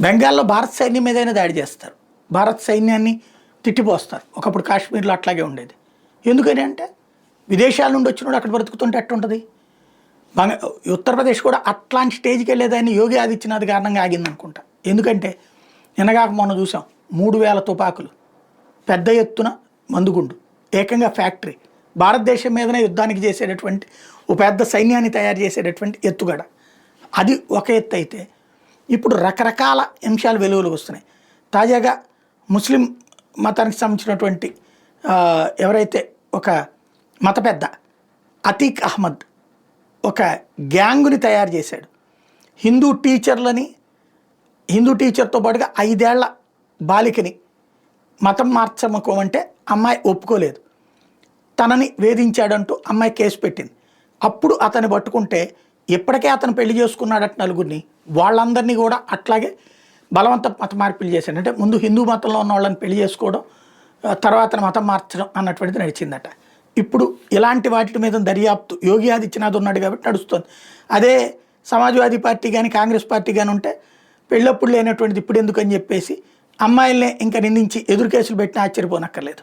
బెంగాల్లో భారత సైన్యం మీదైనా దాడి చేస్తారు. భారత సైన్యాన్ని తిట్టిపోస్తారు. ఒకప్పుడు కాశ్మీర్లో అట్లాగే ఉండేది. ఎందుకని అంటే విదేశాల నుండి వచ్చినోడు అక్కడ బ్రతుకుతుంటే ఎట్టుంటుంది. బంగ ఉత్తరప్రదేశ్ కూడా అట్లాంటి స్టేజ్కి వెళ్ళేదాన్ని యోగి ఆదిత్యనాథ్ కారణంగా ఆగిందనుకుంటా. ఎందుకంటే నిన్నగాక మొన్న చూసాం 3000 తుపాకులు, పెద్ద ఎత్తున మందుగుండు, ఏకంగా ఫ్యాక్టరీ, భారతదేశం మీదనే యుద్ధానికి చేసేటటువంటి ఒక పెద్ద సైన్యాన్ని తయారు చేసేటటువంటి ఎత్తుగడ. అది ఒక ఎత్తు అయితే ఇప్పుడు రకరకాల అంశాలు వెలుగులోకి వస్తున్నాయి. తాజాగా ముస్లిం మతానికి సంబంధించినటువంటి ఎవరైతే ఒక మత పెద్ద అతీక్ అహ్మద్ ఒక గ్యాంగుని తయారు చేశాడు. హిందూ టీచర్తో పాటుగా 5 ఏళ్ల బాలికని మతం మార్చమకోమంటే అమ్మాయి ఒప్పుకోలేదు, తనని వేధించాడంటూ అమ్మాయి కేసు పెట్టింది. అప్పుడు అతన్ని పట్టుకుంటే ఇప్పటికే అతను పెళ్లి చేసుకున్నాడట నలుగురిని, వాళ్ళందరినీ కూడా అట్లాగే బలవంత మత మార్పిడి చేశాడు. అంటే ముందు హిందూ మతంలో ఉన్న వాళ్ళని పెళ్లి చేసుకోవడం, తర్వాత మతం మార్చడం అన్నటువంటిది నడిచిందట. ఇప్పుడు ఇలాంటి వాటి మీద దర్యాప్తు యోగి ఆదిత్యనాథ్ ఉన్నాడు కాబట్టి నడుస్తుంది. అదే సమాజ్వాదీ పార్టీ కానీ కాంగ్రెస్ పార్టీ కానీ ఉంటే పెళ్ళప్పుడు లేనటువంటిది ఇప్పుడు ఎందుకని చెప్పేసి అమ్మాయిలనే ఇంకా నిందించి ఎదురు కేసులు పెట్టినా ఆశ్చర్యపోనక్కర్లేదు.